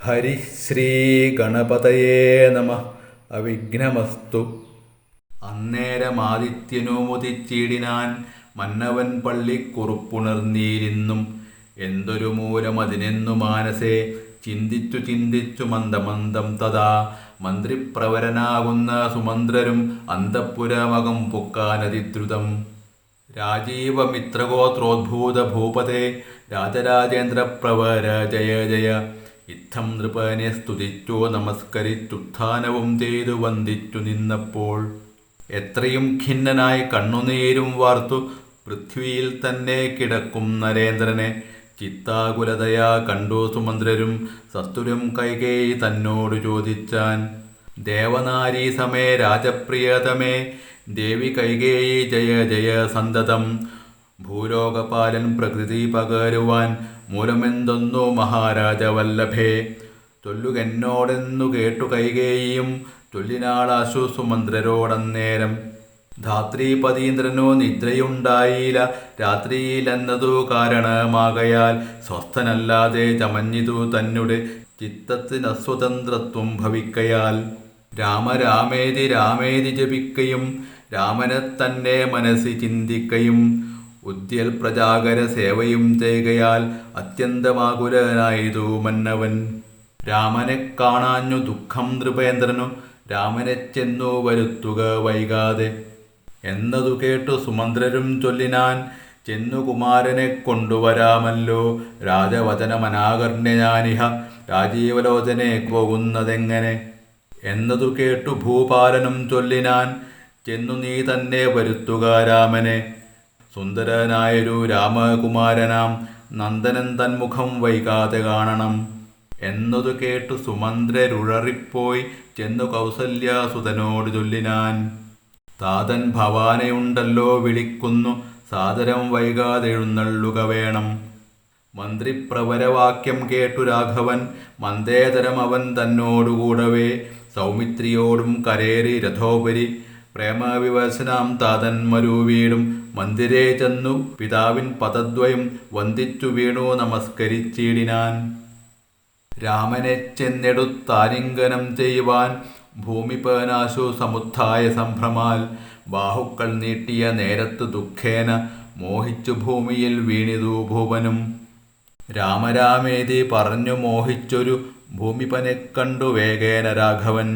ഹരിശ്രീ ഗണപതയേ നമ. അവിഘ്നമസ്തു. അന്നേരമാദിത്യനു മുതിച്ചിടിനാൻ മന്നവൻ പള്ളിക്കുറുപ്പുണർന്നീരിന്നും. എന്തൊരു മൂലമതിനെന്നു മാനസേ ചിന്തിച്ചു ചിന്തിച്ചു മന്ദമന്ദം തഥാ മന്ത്രിപ്രവരനാകുന്ന സുമന്ത്രരും അന്തഃപുരമകം പൊക്കാനതിദ്രുതം. രാജീവമിത്രഗോത്രോദ്ഭൂത ഭൂപതേ രാജരാജേന്ദ്രപ്രവര ജയ ജയ. ഇത്തം നൃപനെ സ്തുതിച്ചു നമസ്കരിച്ചുത്ഥാനവും ചെയ്തു വന്ദിച്ചു നിന്നപ്പോൾ എത്രയും ഖിന്നനായി കണ്ണുനീരും വാർത്തു പൃഥ്വിയിൽ തന്നെ കിടക്കും നരേന്ദ്രനെ ചിത്താകുലതയാ കണ്ടു സുമന്ത്രരും സസ്തുരം കൈകേയി തന്നോടു ചോദിച്ചാൻ. ദേവനാരീ സമേ രാജപ്രിയതമേ ദേവി കൈകേയി ജയ ജയ സന്തതം. ഭൂലോകപാലൻ പ്രകൃതി പകരുവാൻ മൂലമെന്തൊന്നു മഹാരാജവല്ലഭേ. ചൊല്ലുകെന്നോടെന്നു കേട്ടു കൈകേയിയും ചൊല്ലിനാളാശു സുമന്ത്രരോടന്നേരം. ധാത്രീപതീന്ദ്രനു നിദ്രയുണ്ടായില്ല രാത്രിയിലെന്നതു കാരണമാകയാൽ സ്വസ്ഥനല്ലാതെ ചമഞ്ഞിതു തന്നെ ചിത്തത്തിനസ്വതന്ത്രത്വം ഭവിക്കയാൽ. രാമരാമേതി രാമേതി ജപിക്കയും രാമനെ തന്നെ മനസ്സി ചിന്തിക്കയും ഉദ്യൽ പ്രജാകര സേവയും ചെയ്യുകയാൽ അത്യന്തമാകുലനായതു മന്നവൻ. രാമനെ കാണാഞ്ഞു ദുഃഖം നൃപേന്ദ്രനു രാമനെ ചെന്നു വരുത്തുക വൈകാതെ എന്നതു കേട്ടു സുമന്ത്രരും ചൊല്ലിനാൻ. ചെന്നു കുമാരനെ കൊണ്ടുവരാമല്ലോ രാജവചനമനാകർണ്യനാനിഹ രാജീവലോചനെ പോകുന്നതെങ്ങനെ എന്നതു കേട്ടു ഭൂപാലനും ചൊല്ലിനാൻ. ചെന്നു നീ തന്നെ വരുത്തുക രാമനെ. സുന്ദരനായൊരു രാമകുമാരനാം നന്ദനൻ തന്മുഖം വൈകാതെ കാണണം എന്നതു കേട്ടു സുമന്ത്രരുഴറിപ്പോയി ചെന്നു കൗസല്യാസുതനോട് ചൊല്ലിനാൻ. താതൻ ഭവാനെയുണ്ടല്ലോ വിളിക്കുന്നു സാദരം വൈകാതെ എഴുന്നള്ളുക വേണം. മന്ത്രിപ്രവരവാക്യം കേട്ടു രാഘവൻ മന്ദേതരം അവൻ തന്നോടുകൂടവേ സൗമിത്രിയോടും കരേറി രഥോപരി പ്രേമവിവശനാം താതൻ മരുവീടും മന്ദിരേ ചെന്നു പിതാവിൻ പദദ്വയം വന്ദിച്ചു വീണു നമസ്കരിച്ചിടിനാൻ. രാമനെ ചെന്നെടുത്താലിംഗനം ചെയ്യുവാൻ ഭൂമിപനാശു സമുത്ഥായ സംഭ്രമാൽ ബാഹുക്കൾ നീട്ടിയ നേരത്തു ദുഃഖേന മോഹിച്ചു ഭൂമിയിൽ വീണിതു ഭൂപനും. രാമരാമേതി പറഞ്ഞു മോഹിച്ചൊരു ഭൂമിപനെ കണ്ടു വേഗേന രാഘവൻ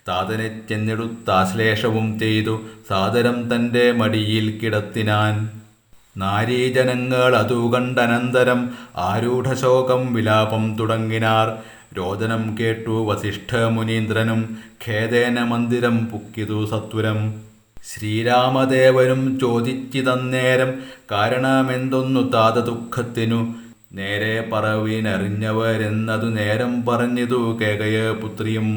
താതനെ ചെന്നെടുത്താശ്ലേഷവും ചെയ്തു സാദരം തൻ്റെ മടിയിൽ കിടത്തിനാൻ. നാരീജനങ്ങൾ അതു കണ്ടനന്തരം ആരൂഢശോകം വിലാപം തുടങ്ങിനാർ. രോദനം കേട്ടു വസിഷ്ഠ മുനീന്ദ്രനും ഖേദേന മന്ദിരം പുക്കിതു സത്വരം. ശ്രീരാമദേവനും ചോദിച്ചിതന്നേരം കാരണമെന്തൊന്നു താത ദുഃഖത്തിനു. നേരെ പറവീനറിഞ്ഞവരെന്നതു നേരം പറഞ്ഞിതു കേകയ പുത്രിയും.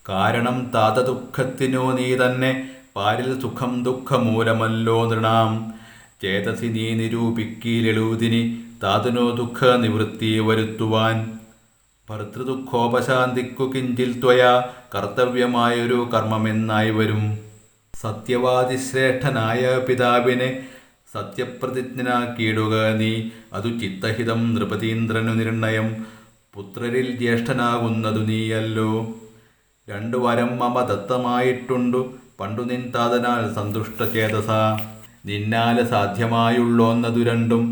കാരണം താത ദുഃഖത്തിനു നീ തന്നെ പാരിൽ സുഖം ദുഃഖമൂലമല്ലോ നൃണാം. ചേതസി നീ നിരൂപിക്കീലെഴുതിനി താതനു ദുഃഖ നിവൃത്തി വരുത്തുവാൻ. ഭർത്തൃദുഃഖോപശാന്തിക്കു കിഞ്ചിൽ ത്വയാ കർത്തവ്യമായൊരു കർമ്മമെന്നായി വരും. സത്യവാദിശ്രേഷ്ഠനായ പിതാവിനെ സത്യപ്രതിജ്ഞനാക്കിയിടുക നീ അതു ചിത്തഹിതം നൃപതീന്ദ്രനു നിർണയം. പുത്രരിൽ ജ്യേഷ്ഠനാകുന്നതു നീയല്ലോ. 2 വരം മമ ദത്തമായിട്ടുണ്ടു പണ്ടു നിൻ താതനാൽ സന്തുഷ്ടചേതസ. നിന്നാല് സാധ്യമായുള്ളോന്നതു രണ്ടും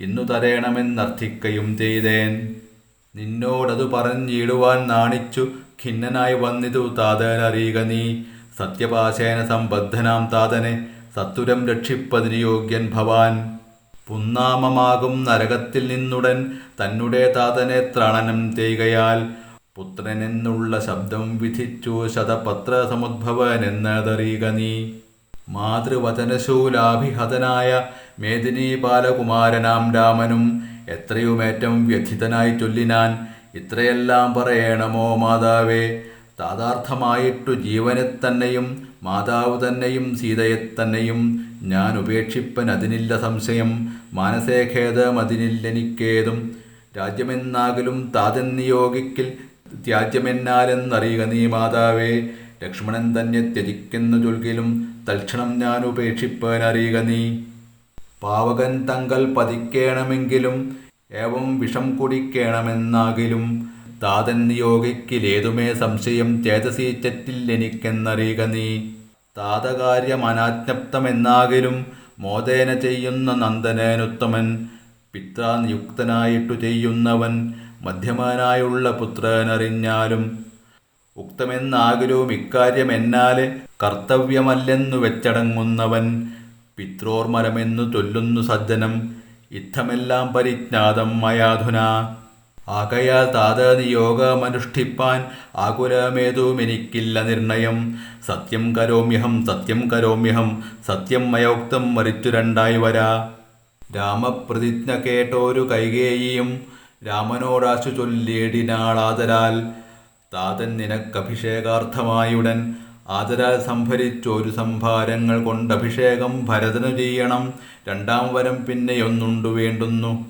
ഇന്നു തരേണമെന്നർത്ഥിക്കയും ചെയ്തേൻ. നിന്നോടതു പറഞ്ഞിടുവാൻ നാണിച്ചു ഖിന്നനായി വന്നിതു താതനറിയുക നീ. സത്യപാശേന സംബദ്ധനാം താതനെ സത്വരം രക്ഷിപ്പതിനു യോഗ്യൻ ഭവാൻ. പുന്നാമമാകും നരകത്തിൽ നിന്നുടൻ തന്നെ താതനെ ത്രാണനം ചെയ്യുകയാൽ പുത്രനെന്നുള്ള ശബ്ദം വിധിച്ചു ശതപത്ര സമുദ്ഭവനെന്നതറിയുക നീ. മാതൃവചനശൂലാഭിഹതനായ മേദിനി ബാലകുമാരനാം രാമനും എത്രയുമേറ്റം വ്യഥിതനായി ചൊല്ലിനാൻ. ഇത്രയെല്ലാം പറയണമോ മാതാവേ. താതാർത്ഥമായിട്ടു ജീവനെ തന്നെയും മാതാവ് തന്നെയും സീതയെത്തന്നെയും ഞാൻ ഉപേക്ഷിപ്പൻ അതിനില്ല സംശയം. മാനസേ ഖേദം അതിനില്ലെനിക്കേതും. രാജ്യമെന്നാകലും താതൻ നിയോഗിക്കിൽ ത്യാജ്യമെന്നാലെന്നറിയുക നീ മാതാവേ. ലക്ഷ്മണൻ തന്നെ ത്യജിക്കുന്നു ചൊൽകിലും തൽക്ഷണം ഞാൻ ഉപേക്ഷിപ്പനറിയുക നീ. പാവകൻ തങ്കൽ പതിക്കേണമെങ്കിലും ഏവം വിഷം കുടിക്കേണമെന്നാകിലും താതൻ നിയോഗിക്കിലേതുമേ സംശയം ചേതസി തെറ്റില്ലെനിക്കെന്നറിയുക നീ. താതകാര്യമനാജ്ഞപ്തമെന്നാകിലും മോദേന ചെയ്യുന്ന നന്ദനനുത്തമൻ, പിത്രാനിയുക്തനായിട്ടു ചെയ്യുന്നവൻ മധ്യമനായുള്ള പുത്രനറിഞ്ഞാലും. ഉക്തമെന്നാകിലും ഇക്കാര്യമെന്നാലെ കർത്തവ്യമല്ലെന്നു വെച്ചടങ്ങുന്നവൻ, പിത്രോർമരമെന്നു ചൊല്ലുന്നു സജ്ജനം, ഇത്തമെല്ലാം പരിജ്ഞാതം മയാധുനാ. ആകയാൽ താതനിയോഗമനുഷ്ഠിപ്പാൻ ആകുലമേതുമെനിക്കില്ല നിർണയം. സത്യം കരോമ്യഹം സത്യം കരോമ്യഹം, സത്യം മയോക്തം മറിച്ചു രണ്ടായി വരാ. രാമപ്രതിജ്ഞ കേട്ടോരു കൈകേയിയും രാമനോടാശു ചൊല്ലിയിടിനാളാദരാൽ, താതൻ നിനക്കഭിഷേകാർത്ഥമായുടൻ ആദരാൽ സംഭരിച്ചൊരു സംഭാരങ്ങൾ കൊണ്ടഭിഷേകം ഭരതനു ചെയ്യണം. രണ്ടാം വരം പിന്നെയൊന്നുണ്ടു വേണ്ടുന്നു.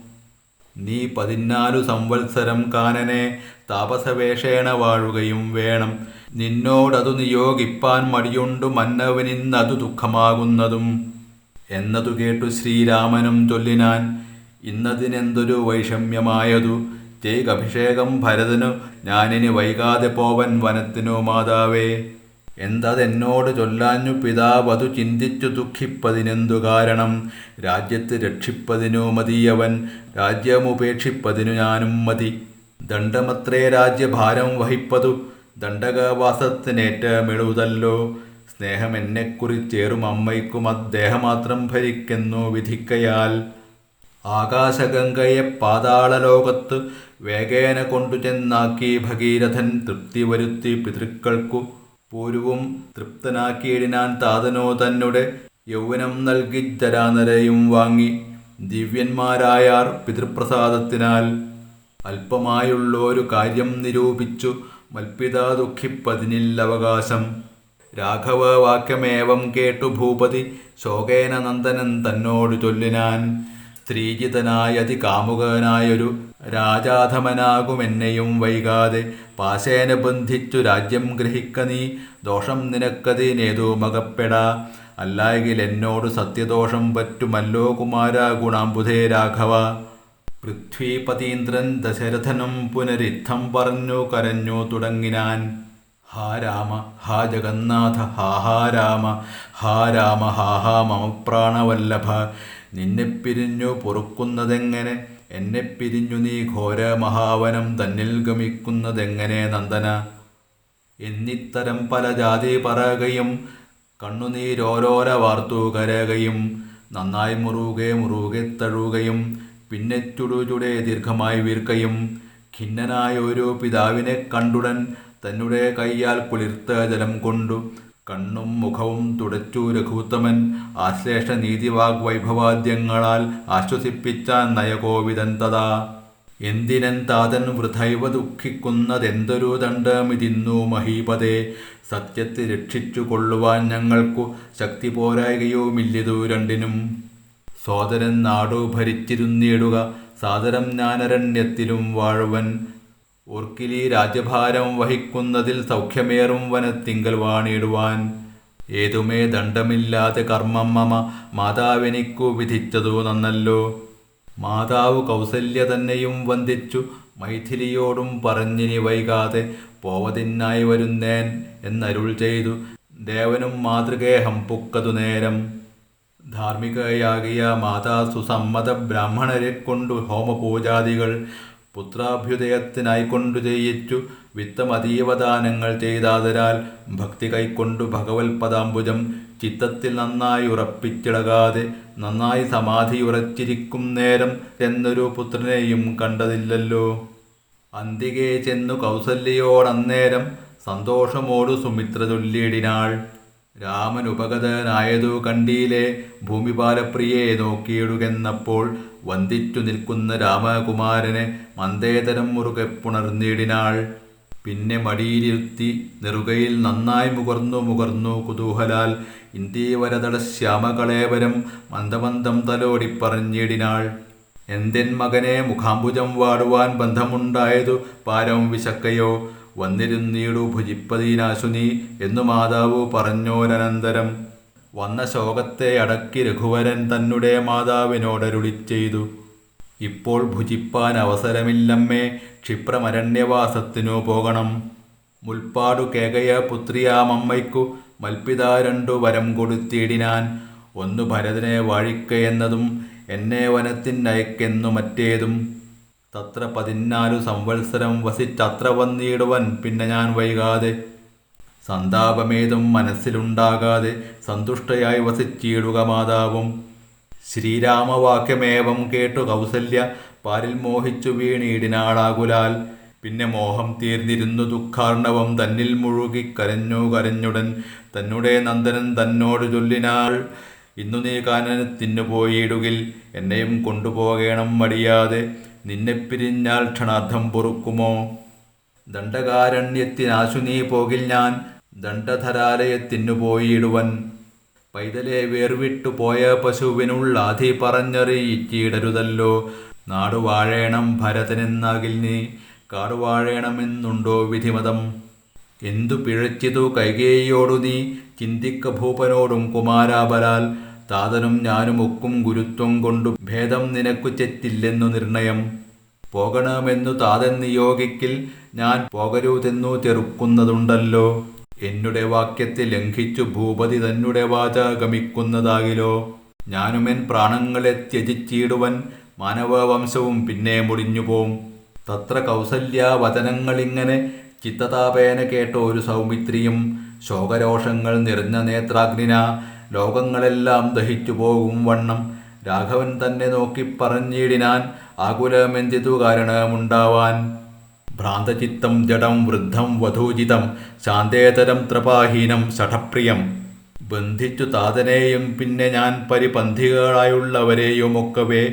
നീ 14 സംവത്സരം കാനനെ താപസവേഷേണ വാഴുകയും വേണം. നിന്നോടതു നിയോഗിപ്പാൻ മടിയുണ്ടു മന്നവനിന്നതു ദുഃഖമാകുന്നതും. എന്നതു കേട്ടു ശ്രീരാമനും ചൊല്ലിനാൻ, ഇന്നതിനെന്തൊരു വൈഷമ്യമായതു. ചെയ്കഭിഷേകം ഭരതനു, ഞാനിനി വൈകാതെ പോവൻ വനത്തിനു മാതാവേ. എന്തതെന്നോട് ചൊല്ലാഞ്ഞു പിതാവതു ചിന്തിച്ചു ദുഃഖിപ്പതിനെന്തു കാരണം. രാജ്യത്ത് രക്ഷിപ്പതിനു മതിയവൻ, രാജ്യമുപേക്ഷിപ്പതിനു ഞാനും മതി. ദണ്ഡമത്രേ രാജ്യഭാരം വഹിപ്പതു, ദണ്ഡകവാസത്തിനേറ്റമെഴുതല്ലോ. സ്നേഹമെന്നെക്കുറിച്ചേറും അമ്മയ്ക്കും അദ്ദേഹമാത്രം ഭരിക്കുന്നു വിധിക്കയാൽ. ആകാശഗംഗയെ പാതാളലോകത്ത് വേഗേന കൊണ്ടു ചെന്നാക്കി ഭഗീരഥൻ, തൃപ്തി വരുത്തി പിതൃക്കൾക്കു പൂർവവും തൃപ്തനാക്കിയിടിനാൻ. താതനോ തന്നെ യൗവനം നൽകി ജരാനരയും വാങ്ങി, ദിവ്യന്മാരായാർ പിതൃപ്രസാദത്തിനാൽ. അല്പമായുള്ളൊരു കാര്യം നിരൂപിച്ചു മൽപിതാ ദുഃഖിപ്പതിനില്ലവകാശം. രാഘവ വാക്യമേവം കേട്ടു ഭൂപതി ശോകേന നന്ദനൻ തന്നോടു ചൊല്ലിനാൻ, സ്ത്രീജിതനായതികാമുകനായൊരു രാജാധമനാകുമെന്നെയും വൈകാതെ. പാശേന ബന്ധിച്ചു രാജ്യം ഗ്രഹിക്ക നീ, ദോഷം നിനക്കതിനേതുമകപ്പെടാ. അല്ലായെങ്കിൽ എന്നോടു സത്യദോഷം പറ്റുമല്ലോ കുമാര ഗുണാംബുധേ രാഘവ. പൃഥ്വീപതീന്ദ്രൻ ദശരഥനും പുനരിത്തം പറഞ്ഞു കരഞ്ഞു തുടങ്ങിനാൻ. ഹാ രാമ ഹാ ജഗന്നാഥ ഹാ ഹാ രാമ, ഹാ രാമ ഹാ ഹാ മമ പ്രാണവല്ലഭ. നിന്നെ പിരിഞ്ഞു പൊറുക്കുന്നതെങ്ങനെ, എന്നെ പിരിഞ്ഞു നീ ഘോര മഹാവനം തന്നിൽ ഗമിക്കുന്നതെങ്ങനെ നന്ദന. എന്നിത്തരം പല ജാതി പറയുകയും കണ്ണുനീരോരോര വാർത്തു കരയുകയും, നന്നായി മുറുകെ മുറുകെ തഴുകയും പിന്നെ ചുടുചുടെ ദീർഘമായി വീർക്കയും. ഖിന്നനായൊരു പിതാവിനെ കണ്ടുടൻ തന്നെ കൈയാൽ കുളിർത്ത ജലം കൊണ്ടു കണ്ണും മുഖവും തുടച്ചു രഘുത്തമൻ. ആശ്ലേഷ നീതിവാഗ്വൈഭവാദ്യങ്ങളാൽ ആശ്വസിപ്പിച്ചാൻ നയകോവിദൻ തഥാ. എന്തിനൻ താതൻ വൃഥൈവ ദുഃഖിക്കുന്നതെന്തൊരു ദണ്ഡമിതിന്നു മഹീപതേ. സത്യത്തെ രക്ഷിച്ചു കൊള്ളുവാൻ ഞങ്ങൾക്കു ശക്തി പോരായ്കയുമില്ലിതു രണ്ടിനും. സോദരൻ നാടു ഭരിച്ചിരുന്നിടുക, സാദരം ഞാനരണ്യത്തിലും വാഴുവൻ. ഓർക്കിലി രാജ്യഭാരം വഹിക്കുന്നതിൽ സൗഖ്യമേറും വനത്തിങ്കൽ വാണിടുവാൻ. ഏതുമേ ദണ്ഡമില്ലാതെ കർമ്മം മമ മാതാവെനിക്കു വിധിച്ചതു നന്നല്ലോ. മാതാവ് കൗസല്യ തന്നെയും വന്ദിച്ചു മൈഥിലിയോടും പറഞ്ഞിനി വൈകാതെ പോവതിനായി വരുന്നേൻ എന്നരുൾ ചെയ്തു. ദേവനും മാതൃകേഹം പുക്കതു നേരം. ധാർമ്മികയാകിയ മാതാ സുസമ്മത ബ്രാഹ്മണരെ കൊണ്ടു ഹോമപൂജാദികൾ പുത്രാഭ്യുദയത്തിനായിക്കൊണ്ടു ചെയ്യിച്ചു. വിത്തമതീവദാനങ്ങൾ ചെയ്താതരാൽ ഭക്തി കൈക്കൊണ്ടു ഭഗവത് പദാംബുജം ചിത്തത്തിൽ നന്നായി ഉറപ്പിച്ചിളകാതെ നന്നായി സമാധിയുറച്ചിരിക്കും നേരം എന്നൊരു പുത്രനെയും കണ്ടതില്ലല്ലോ. അന്തികെ ചെന്നു കൗസല്യയോടന്നേരം സന്തോഷമോടു സുമിത്ര ചൊല്ലിയിടിനാൾ. രാമനുപഗതനായതു കണ്ടീലേ ഭൂമിപാലപ്രിയെ നോക്കിയിടുകെന്നപ്പോൾ വന്ദിച്ചു നിൽക്കുന്ന രാമകുമാരനെ മന്ദേതരം മുറുകെ പുണർന്നിടിനാൾ. പിന്നെ മടിയിലിരുത്തി നെറുകയിൽ നന്നായി മുകർന്നു കുതൂഹലാൽ ഇന്ദീവരതട ശ്യാമകളേവരം മന്ദമന്ദം തലോടിപ്പറഞ്ഞിടിനാൾ. എന്തെൻ മകനെ മുഖാംബുജം വാടുവാൻ ബന്ധമുണ്ടായതു പാരം വിശക്കയോ. വന്നിരുന്നീടു ഭുജിപ്പതീനാശു നീ എന്നു മാതാവു പറഞ്ഞോരനന്തരം. വന്ന ശോകത്തെ അടക്കി രഘുവരൻ തന്നെ മാതാവിനോടരുളി ചെയ്തു. ഇപ്പോൾ ഭുജിപ്പാൻ അവസരമില്ലമ്മേ, ക്ഷിപ്രമരണ്യവാസത്തിനു പോകണം. മുൽപ്പാടു കേകയ പുത്രിയാമമ്മയ്ക്കു മൽപ്പിതാ രണ്ടു വരം കൊടുത്തിടിനാൻ. ഒന്നു ഭരതനെ വാഴിക്കയെന്നതും എന്നെ വനത്തിനയക്കെന്നു മറ്റേതും. തത്ര 14 സംവത്സരം വസിച്ചത്ര വന്നിടുവൻ പിന്നെ ഞാൻ വൈകാതെ. സന്താപമേതും മനസ്സിലുണ്ടാകാതെ സന്തുഷ്ടയായി വസിച്ചിടുക മാതാവും. ശ്രീരാമവാക്യമേവം കേട്ടു കൗസല്യ പാരിൽ മോഹിച്ചു വീണിടിനാളാകുലാൽ. പിന്നെ മോഹം തീർന്നിരുന്നു ദുഃഖാർണവം തന്നിൽ മുഴുകി കരഞ്ഞുടൻ തന്നെ നന്ദനൻ തന്നോട് ചൊല്ലിനാൾ, ഇന്നു നീ കാനനത്തിനു പോയിടുകിൽ എന്നെയും കൊണ്ടുപോകേണം മടിയാതെ. നിന്നെ പിരിഞ്ഞാൽ ക്ഷണാർത്ഥം പൊറുക്കുമോ? ദണ്ഡകാരണ്യത്തിനാശു നീ പോകിൽ ഞാൻ ദണ്ഡധരാലയത്തിനു പോയിടുവൻ. പൈതലെ വേർവിട്ടു പോയ പശുവിനുള്ളാധി പറഞ്ഞറിയിച്ചിടരുതല്ലോ. നാടുവാഴേണം ഭരതനെന്നാകിൽ നീ കാടുവാഴേണമെന്നുണ്ടോ വിധിമതം? എന്തു പിഴച്ചിതു കൈകേയിയോടു നീ ചിന്തിക്ക ഭൂപനോടും കുമാരാബലാൽ. താതനും ഞാനുമൊക്കും ഗുരുത്വം കൊണ്ടു ഭേദം നിനക്കു ചെറ്റില്ലെന്നു നിർണയം. പോകണമെന്നു താതൻ നിയോഗിക്കിൽ ഞാൻ പോകരുതെന്നു ചെറുക്കുന്നതുണ്ടല്ലോ. എന്നുടെ വാക്യത്തെ ലംഘിച്ചു ഭൂപതി തന്നെ വാച ഗമിക്കുന്നതാകിലോ. ഞാനുമെൻ പ്രാണങ്ങളെ ത്യജിച്ചിടുവൻ മാനവവംശവും പിന്നെ മുടിഞ്ഞുപോം. തത്ര കൗസല്യാവചനങ്ങളിങ്ങനെ ചിത്തതാപേന കേട്ട ഒരു സൗമിത്രിയും ശോകരോഷങ്ങൾ നിറഞ്ഞ നേത്രാഗ്നിന ലോകങ്ങളെല്ലാം ദഹിച്ചു പോകും വണ്ണം രാഘവൻ തന്നെ നോക്കി പറഞ്ഞിടിനാൻ, ആകുലമെന്തിതു കാരണമുണ്ടാവാൻ. ഭ്രാന്തചിത്തം ജഡം വൃദ്ധം വധൂജിതം ശാന്തേതരം ത്രപാഹീനം ശഠപ്രിയം. ബന്ധിച്ചു താതനെയും പിന്നെ ഞാൻ പരിപന്ധികളായുള്ളവരെയുമൊക്കവേ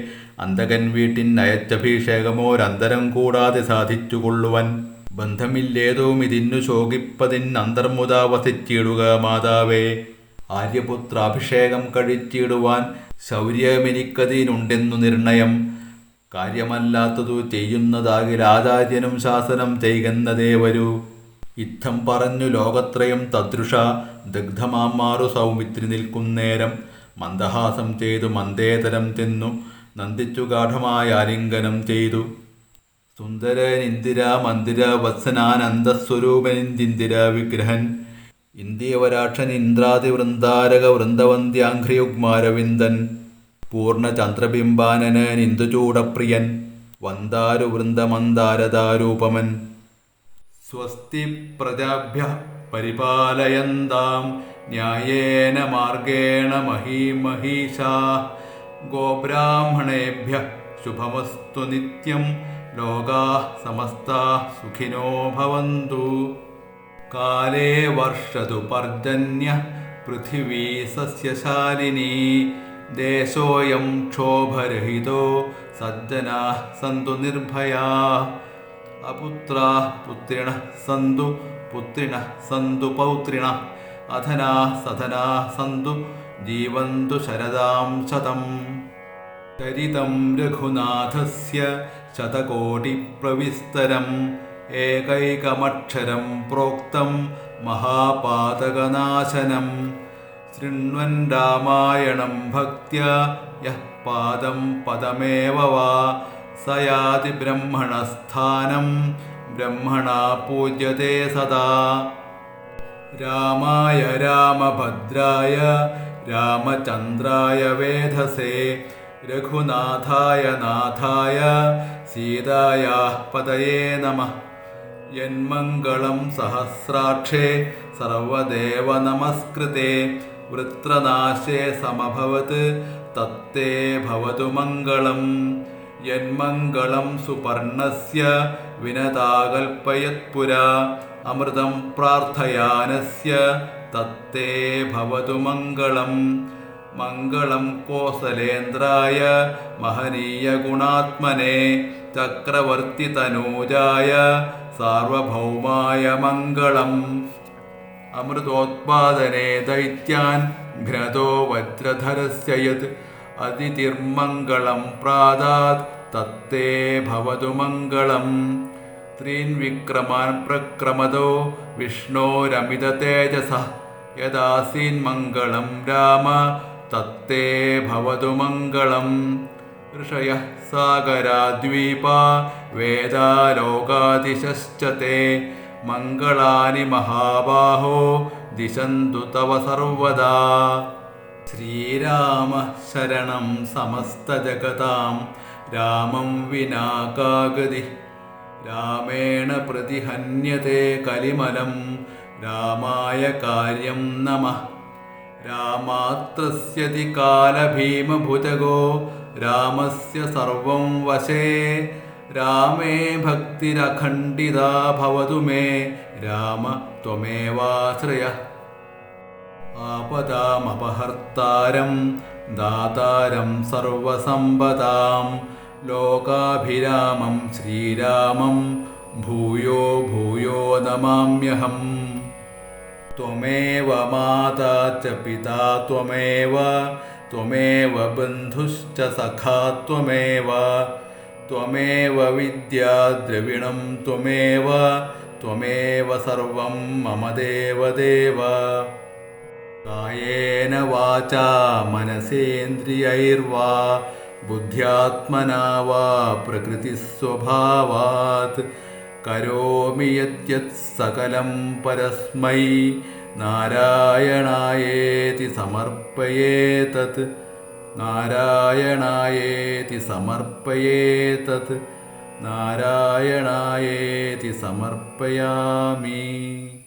അന്തകൻ വീട്ടിനയച്ചഭിഷേകമോരന്തരം കൂടാതെ സാധിച്ചുകൊള്ളുവൻ. ബന്ധമില്ലേതും ഇതിന്നു ശോകിപ്പതിനന്തർമുതാ വസിച്ചിടുക മാതാവേ. ആര്യപുത്രാഭിഷേകം കഴിച്ചിടുവാൻ ശൗര്യമെനിക്കതിനുണ്ടെന്നു നിർണയം. കാര്യമല്ലാത്തതു ചെയ്യുന്നതാകിൽ ആചാര്യനും ശാസനം ചെയ്യുന്നതേ വരൂ. ഇത്തം പറഞ്ഞു ലോകത്രയം തദൃഷ ദഗ്ധമാമാറു സൗമിത്രി നിൽക്കുന്നേരം മന്ദഹാസം ചെയ്തു മന്ദേതരം ചെന്നു നന്ദിച്ചു ഗാഠമായ ആലിംഗനം ചെയ്തു. സുന്ദരനിന്ദിര മന്ദിര വത്സനാനന്ദസ്വരൂപനിന്ദിര വിഗ്രഹൻ. ഇന്ത്യവരാക്ഷൻ ഇന്ദ്രാതിവൃന്ദാരക വൃന്ദവന്ത്യാഘ്രിയുഗ്മാരവിന്ദൻ. പൂർണ്ണചന്ദ്രബിംബാനനൻ ഇന്ദുചൂടപ്രിയൻ വന്ദാരു വൃന്ദമന്ദാരദാരൂപമൻ. സ്വസ്തി പ്രജാഭ്യഃ പരിപാലയന്താം ന്യായേന മാർഗേണ മഹീമഹീഷാഃ. ഗോബ്രാഹ്മണേഭ്യഃ ശുഭമസ്തു നിത്യം ലോകാഃ സമസ്താഃ സുഖിനോ ഭവന്തു. കാലേ വർഷതു പർജന്യഃ പൃഥിവീ സസ്യശാലിനീ. ദേശോയം ക്ഷോഭരഹിതോ സജ്ജനാഃ സന്തു നിർഭയാഃ. അപുത്രാഃ പുത്രിണഃ സന്തു പുത്രിണഃ സന്തു പൗത്രിണഃ. അധനാഃ സധനാഃ സന്തു ജീവന്തു ശരദാം ശതം. ചരിതം രഘുനാഥസ്യ ശതകോടിപ്രവിസ്തരം. ഏകൈകമക്ഷരം പ്രോക്തം മഹാപാതകനാശനം. ശൃണ്വൻ രാമായണം ഭക്ത്യാ യഃ പാദം പദമേവ വാ. സ യാതി ബ്രഹ്മണസ്ഥാനം ബ്രഹ്മണാ പൂജ്യത്തെ സദാ. രാമായ രാമഭദ്രായ രാമചന്ദ്രായ വേധസേ. രഘുനാഥായ നാഥായ സീതായാഃ പതയേ നമഃ. യന്മംഗളം സഹസ്രാക്ഷേ സർവദേവ നമസ്കൃതേ. വൃത്രനാശേ സമഭവത് തത്തേ ഭവതു മംഗളം. യന്മംഗളം സുപർണസ്യ വിനതാകൽപ്പയത്പുരാ. അമൃതം പ്രാർത്ഥയാനസ്യ തത്തേ ഭവതു മംഗളം. മംഗളം കോസലേന്ദ്രായ മഹനീയ ഗുണാത്മനെ. ചക്രവർത്തിതനൂജായ സാർവഭൗമായ മംഗളം. അമൃതോത്പാദനേ ദൈത്യാൻ ഘ്നതോ വജ്രധരസ്യ യത്. അതിതിർമംഗളം പ്രാദാത് തത്തേ ഭവതു മംഗളം. ത്രീൻ വിക്രമാൻ പ്രക്രമതോ വിഷ്ണോരമിത തേജസഃ. യദാസീൻ മംഗളം രാമ തത്തേ ഭവതു മംഗളം. ഋഷയः സാഗരാദ്വീപാ വേദാലോകാദിശശ്ച ते മംഗളാനി മഹാബാഹോ ദിശന്തു തവ സർവദാ. ശ്രീരാമ ശരണം സമസ്തജഗതാം രാമം വിനാ കാ ഗതി. രാമേണ പ്രതിഹന്യത്തെ കലിമലം രാമായ കാര്യം നമഃ. രാമാത്രസ്യതി കാലഭീമഭുജഗോ രാമസ്യ സർവം വശേ. രാമേ ഭക്തിരഖണ്ഡിതാ ഭവതു മേ രാമ ത്വമേവാശ്രയഃ. ആപദാമപഹർത്താരം ദാതാരം സർവസമ്പദാം ലോകാഭിരാമം ശ്രീരാമം ഭൂയോ ഭൂയോ നമാമ്യഹം. ത്വമേവ മാതാ ച പിതാ ത്വമേവ ത്വമേവ ബന്ധുശ്ച സഖാ ത്വമേവ ത്വമേവ വിദ്യാ ദ്രവിണം ത്വമേവ ത്വമേവ സർവം മമ ദേവദേവ. കായേന വാചാ മനസേന്ദ്രിയൈർവാ ബുദ്ധ്യാത്മനാ വാ പ്രകൃതിസ്വഭാവാത് കരോമി യദ്യത് സകലം പരസ്മൈ നാരായണായേതി സമർപ്പയേതത്. നാരായണായേതി സമർപ്പയേതത്. നാരായണായേതി സമർപ്പയാമി.